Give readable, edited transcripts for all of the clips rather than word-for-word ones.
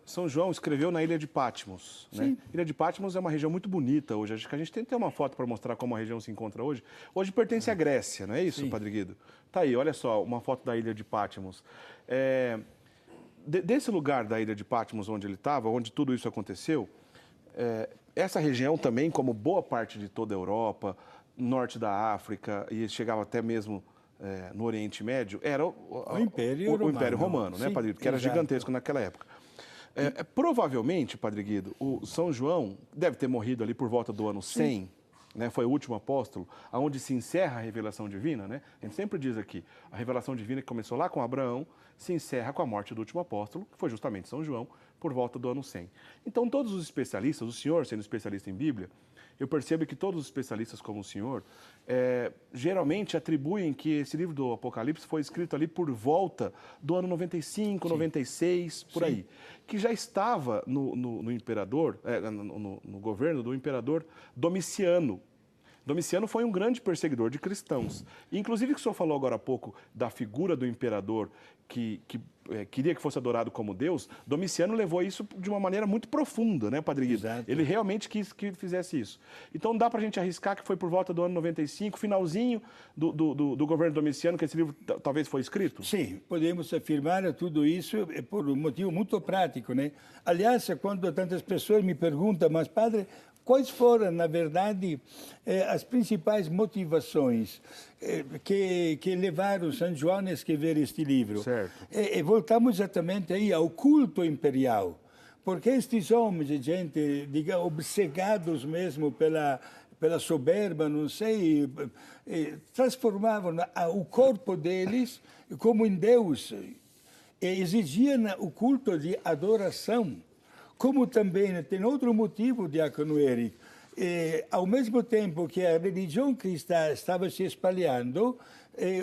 São João escreveu na Ilha de Patmos, né? Ilha de Patmos é uma região muito bonita hoje. Acho que a gente tem que ter uma foto para mostrar como a região se encontra hoje. Hoje pertence à Grécia, não é isso, Padre Guido? Tá aí, olha só, uma foto da Ilha de Patmos. Desse lugar da Ilha de Patmos, onde ele estava, onde tudo isso aconteceu, essa região também, como boa parte de toda a Europa, norte da África, e chegava até mesmo no Oriente Médio, era o Império Romano, né, Padre Guido? Que era gigantesco naquela época. Provavelmente, Padre Guido, o São João deve ter morrido ali por volta do ano 100, né? Foi o último apóstolo, aonde se encerra a revelação divina, né? A gente sempre diz aqui, a revelação divina que começou lá com Abraão, se encerra com a morte do último apóstolo, que foi justamente São João, por volta do ano 100. Então, todos os especialistas, o senhor sendo especialista em Bíblia, eu percebo que todos os especialistas como o senhor, geralmente atribuem que esse livro do Apocalipse foi escrito ali por volta do ano 95, 96, por aí, que já estava no imperador, no governo do imperador Domiciano. Domiciano foi um grande perseguidor de cristãos. Inclusive, que o senhor falou agora há pouco da figura do imperador que queria que fosse adorado como Deus, Domiciano levou isso de uma maneira muito profunda, né, Padre Guido? Exato. Ele realmente quis que fizesse isso. Então, dá para a gente arriscar que foi por volta do ano 95, finalzinho do governo Domiciano, que esse livro talvez foi escrito? Sim, podemos afirmar tudo isso por um motivo muito prático, né? Aliás, quando tantas pessoas me perguntam, mas padre, quais foram, na verdade, as principais motivações que levaram São João a escrever este livro? Certo. E voltamos exatamente aí ao culto imperial, porque estes homens, gente, diga, obcecados mesmo pela soberba, não sei, transformavam o corpo deles como em Deus e exigiam o culto de adoração. Como também tem outro motivo, diácono Eric, ao mesmo tempo que a religião cristã estava se espalhando,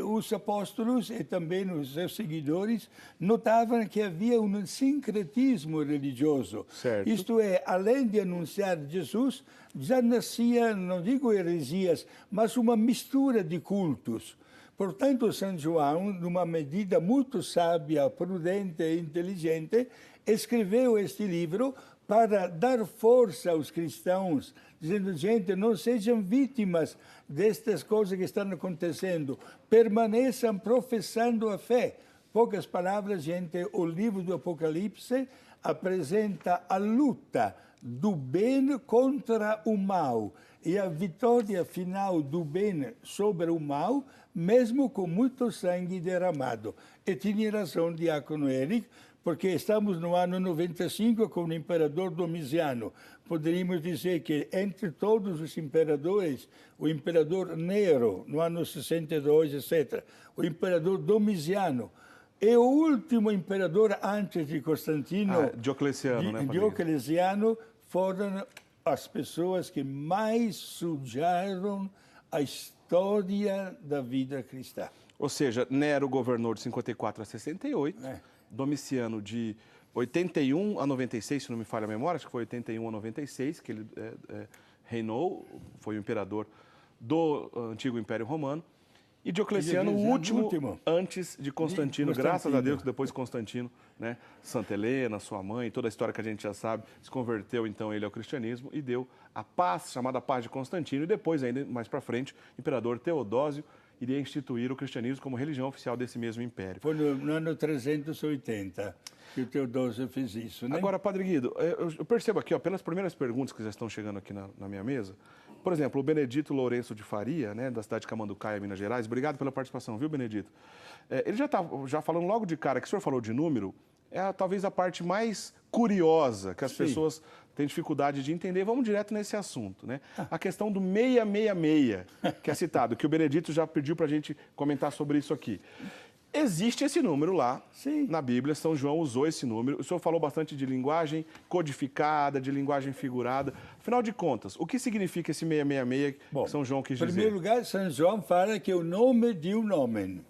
os apóstolos e também os seus seguidores notavam que havia um sincretismo religioso. Certo. Isto é, além de anunciar Jesus, já nascia, não digo heresias, mas uma mistura de cultos. Portanto, São João, numa medida muito sábia, prudente e inteligente, escreveu este livro para dar força aos cristãos, dizendo, gente, não sejam vítimas destas coisas que estão acontecendo, permaneçam professando a fé. Poucas palavras, gente, o livro do Apocalipse apresenta a luta do bem contra o mal e a vitória final do bem sobre o mal, mesmo com muito sangue derramado. E tinha razão, diácono Eric, porque estamos no ano 95 com o imperador Domiciano. Poderíamos dizer que entre todos os imperadores, o imperador Nero, no ano 62, etc., o imperador Domiciano, e o último imperador antes de Constantino, Diocleciano, né, Padre? Diocleciano, foram as pessoas que mais sujaram a história da vida cristã. Ou seja, Nero governou de 54 a 68, Domiciano de 81 a 96, se não me falha a memória, acho que foi 81 a 96 que ele reinou, foi o imperador do antigo Império Romano. E Diocleciano, o último antes de Constantino, graças a Deus, que depois Constantino, né, Santa Helena, sua mãe, toda a história que a gente já sabe, se converteu então ele ao cristianismo e deu a paz, chamada paz de Constantino, e depois, ainda mais para frente, o imperador Teodósio iria instituir o cristianismo como religião oficial desse mesmo império. Foi no ano 380 que o Teodósio fez isso, né? Agora, Padre Guido, eu percebo aqui, pelas primeiras perguntas que já estão chegando aqui na minha mesa, por exemplo, o Benedito Lourenço de Faria, né, da cidade de Camanducaia, Minas Gerais, obrigado pela participação, viu, Benedito? Ele já falando logo de cara, que o senhor falou de número, talvez a parte mais curiosa que as pessoas têm dificuldade de entender. Vamos direto nesse assunto, né? A questão do 666, que é citado, que o Benedito já pediu para a gente comentar sobre isso aqui. Existe esse número lá, na Bíblia, São João usou esse número. O senhor falou bastante de linguagem codificada, de linguagem figurada. Afinal de contas, o que significa esse 666 que São João quis dizer? Em primeiro lugar, São João fala que é o nome de um homem.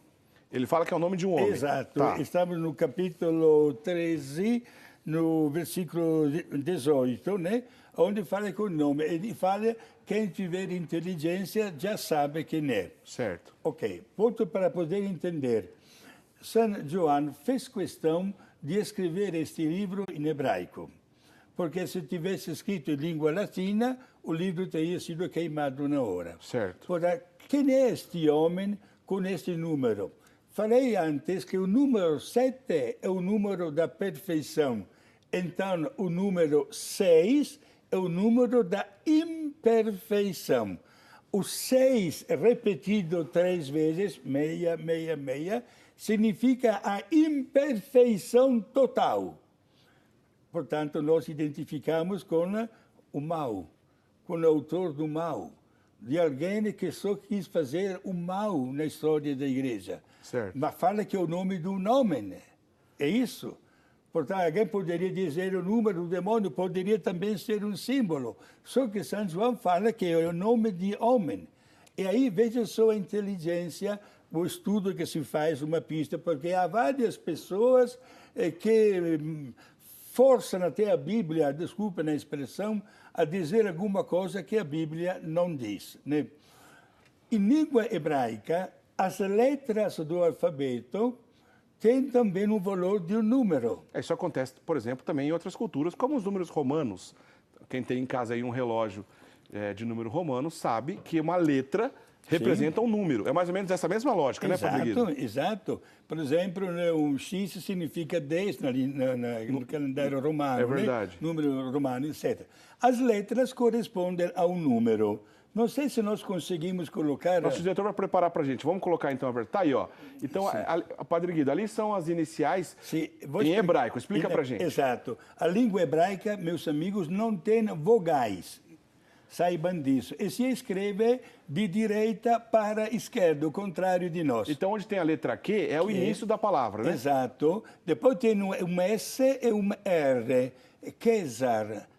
Ele fala que é o nome de um homem. Exato. Estamos no capítulo 13, no versículo 18, né? Onde fala que o nome. Ele fala, quem tiver inteligência já sabe quem é. Certo. Ok. Ponto para poder entender. São João fez questão de escrever este livro em hebraico. Porque se tivesse escrito em língua latina, o livro teria sido queimado na hora. Certo. Ora, quem é este homem com este número? Falei antes que o número 7 é o número da perfeição. Então, o número 6 é o número da imperfeição. O 6 repetido 3 vezes, meia, meia, meia, significa a imperfeição total. Portanto, nós identificamos com o mal, com o autor do mal, de alguém que só quis fazer o mal na história da igreja. Certo. Mas fala que é o nome de um homem. É isso. Portanto, alguém poderia dizer o número do demônio, poderia também ser um símbolo. Só que São João fala que é o nome de homem. E aí veja só a inteligência, o estudo que se faz, uma pista, porque há várias pessoas que forçam até a Bíblia, desculpa na expressão, a dizer alguma coisa que a Bíblia não diz. Né? Em língua hebraica, as letras do alfabeto têm também o valor de um número. Isso acontece, por exemplo, também em outras culturas, como os números romanos. Quem tem em casa aí um relógio de número romano sabe que uma letra representa um número. É mais ou menos essa mesma lógica, né, Padre Guido? Exato. Por exemplo, um X significa 10 no calendário romano. É verdade. Né? Número romano, etc. As letras correspondem a um número. Não sei se nós conseguimos colocar... Nosso diretor vai preparar para a gente. Vamos colocar então a verdade. Tá aí, ó. Então, Padre Guido, ali são as iniciais em hebraico. Explica para a gente. Exato. A língua hebraica, meus amigos, não tem vogais. Saibam disso. E se escreve de direita para esquerda, o contrário de nós. Então, onde tem a letra Q, é o início da palavra, né? Exato. Depois tem um S e um R.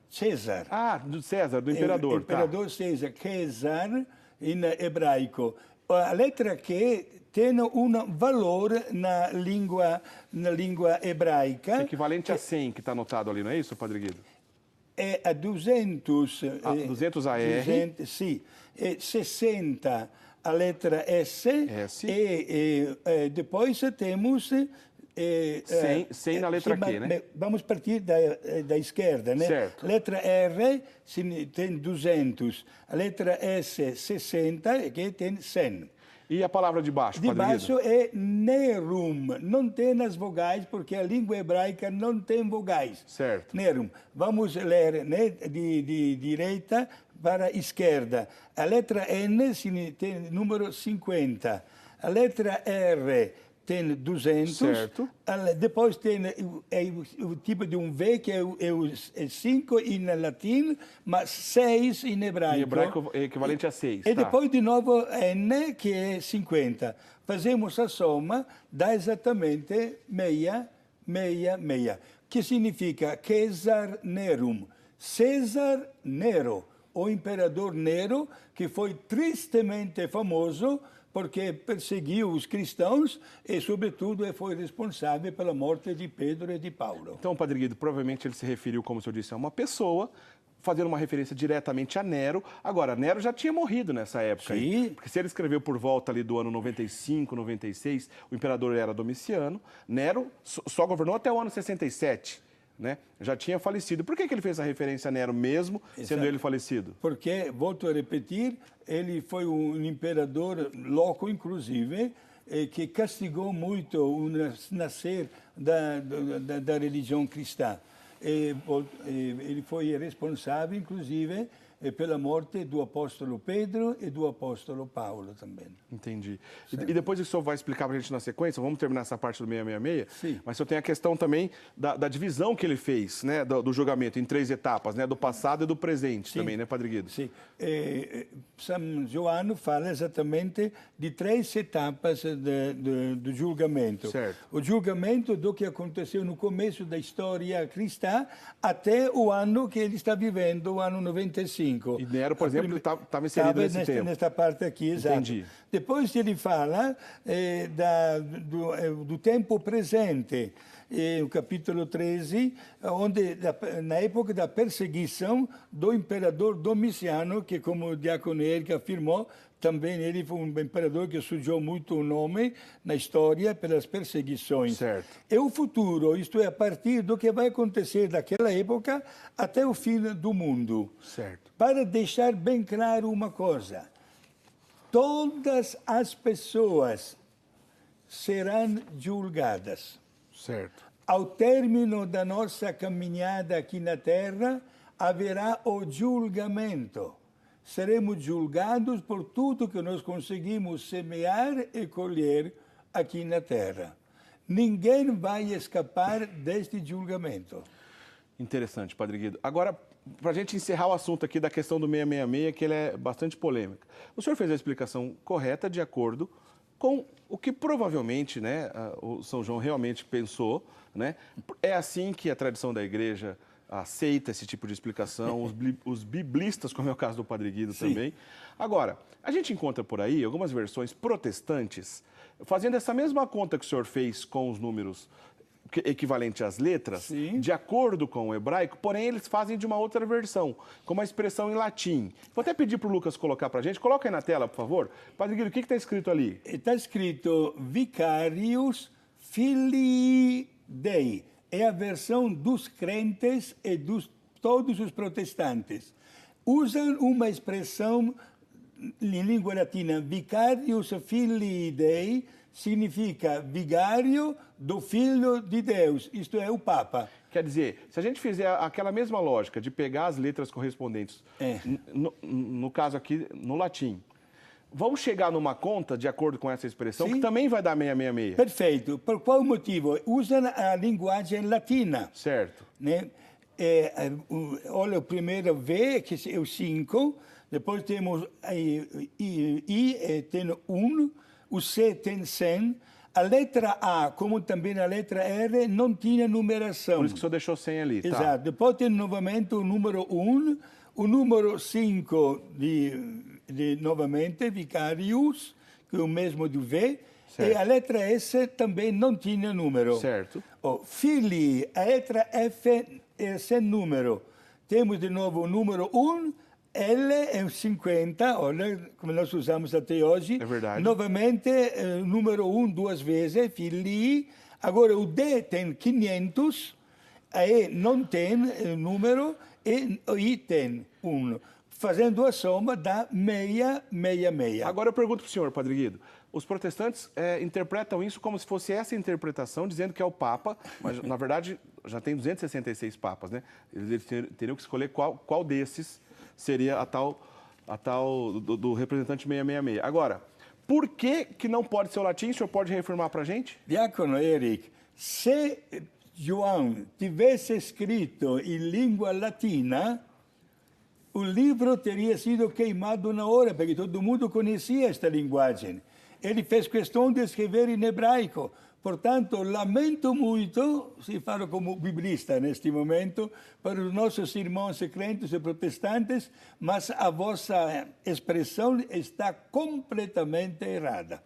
César. Ah, do César, do imperador. Imperador César. César, em hebraico. A letra Q tem um valor na língua hebraica. Equivalente a 100, que está anotado ali, não é isso, Padre Guido? É a 200. 200 AR. 200, sim. 60 a letra S. E depois temos... 100 na letra Q, né? Vamos partir da esquerda, né? Certo. Letra R tem 200. A letra S, 60, que tem 100. E a palavra de baixo, De Padre baixo Guido? é Nerum. Não tem as vogais, porque a língua hebraica não tem vogais. Certo. Nerum. Vamos ler, né, de direita para esquerda. A letra N tem número 50. A letra R tem 200. Certo. Depois tem o tipo de um V, que é 5 em latim, mas 6 em hebraico. Em hebraico é equivalente a 6. E depois, de novo, N, que é 50. Fazemos a soma, dá exatamente meia, meia, meia. Que significa César Nerum. César Nero, o imperador Nero, que foi tristemente famoso porque perseguiu os cristãos e, sobretudo, foi responsável pela morte de Pedro e de Paulo. Então, Padre Guido, provavelmente ele se referiu, como o senhor disse, a uma pessoa, fazendo uma referência diretamente a Nero. Agora, Nero já tinha morrido nessa época. Sim. Aí, porque se ele escreveu por volta ali do ano 95, 96, o imperador era Domiciano. Nero só governou até o ano 67. Né? Já tinha falecido. Por que ele fez a referência a Nero mesmo, sendo ele falecido? Porque, volto a repetir, ele foi um imperador louco, inclusive, que castigou muito o nascer da religião cristã. Ele foi responsável, inclusive, pela morte do apóstolo Pedro e do apóstolo Paulo também. Entendi. E depois o senhor vai explicar para a gente na sequência, vamos terminar essa parte do 666, Sim. mas o senhor tem a questão também da divisão que ele fez, né, do julgamento em 3 etapas, né, do passado e do presente. Sim. Também, né, Padre Guido? Sim. São João fala exatamente de 3 etapas do julgamento. Certo. O julgamento do que aconteceu no começo da história cristã até o ano que ele está vivendo, o ano 95. E Nero, por exemplo, estava inserido nesse tempo. Nesta parte aqui, exato. Entendi. Depois ele fala do tempo presente, o capítulo 13, onde na época da perseguição do imperador Domiciano, que como o diácono Eric afirmou, também ele foi um imperador que sujou muito o nome na história pelas perseguições. Certo. É o futuro, isto é, a partir do que vai acontecer daquela época até o fim do mundo. Certo. Para deixar bem claro uma coisa, todas as pessoas serão julgadas. Certo. Ao término da nossa caminhada aqui na Terra, haverá o julgamento. Seremos julgados por tudo que nós conseguimos semear e colher aqui na Terra. Ninguém vai escapar deste julgamento. Interessante, Padre Guido. Agora, para a gente encerrar o assunto aqui da questão do 666, que ele é bastante polêmica. O senhor fez a explicação correta de acordo com o que provavelmente, né, o São João realmente pensou, né? É assim que a tradição da igreja aceita esse tipo de explicação, os biblistas, como é o caso do Padre Guido também. Agora, a gente encontra por aí algumas versões protestantes fazendo essa mesma conta que o senhor fez com os números equivalente às letras, de acordo com o hebraico, porém eles fazem de uma outra versão, com uma expressão em latim. Vou até pedir para o Lucas colocar para a gente. Coloca aí na tela, por favor. Padre Guido, o que está escrito ali? Está escrito Vicarius Filii Dei. É a versão dos crentes e dos todos os protestantes. Usam uma expressão em língua latina, Vicarius Filii Dei, significa vigário do Filho de Deus, isto é, o Papa. Quer dizer, se a gente fizer aquela mesma lógica de pegar as letras correspondentes, no caso aqui, no latim, vamos chegar numa conta, de acordo com essa expressão, que também vai dar 666. Perfeito. Por qual motivo? Usam a linguagem latina. Certo. Né? Olha, o primeiro V, que é o 5, depois temos I, tem 1, o C tem 100, a letra A, como também a letra R, não tinha numeração. Por isso que o senhor deixou 100 ali, tá? Exato. Depois tem novamente o número 1, o número 5 novamente, Vicarius, que é o mesmo do V, certo. E a letra S também não tinha número. Certo. Filii, a letra F é sem número. Temos de novo o número 1, L é 50, olha como nós usamos até hoje. É verdade. Novamente, número 1 duas vezes, Filii. Agora o D tem 500, a E não tem número e o I tem 1. Fazendo a soma dá 666. Agora eu pergunto para o senhor, Padre Guido. Os protestantes interpretam isso como se fosse essa interpretação, dizendo que é o Papa, mas na verdade já tem 266 papas, né? Eles teriam que escolher qual desses seria a tal do representante 666. Agora, por que não pode ser o latim? O senhor pode reafirmar para a gente? Diácono Eric, se João tivesse escrito em língua latina, o livro teria sido queimado na hora, porque todo mundo conhecia esta linguagem. Ele fez questão de escrever em hebraico. Portanto, lamento muito, se falo como biblista neste momento, para os nossos irmãos crentes e protestantes, mas a vossa expressão está completamente errada.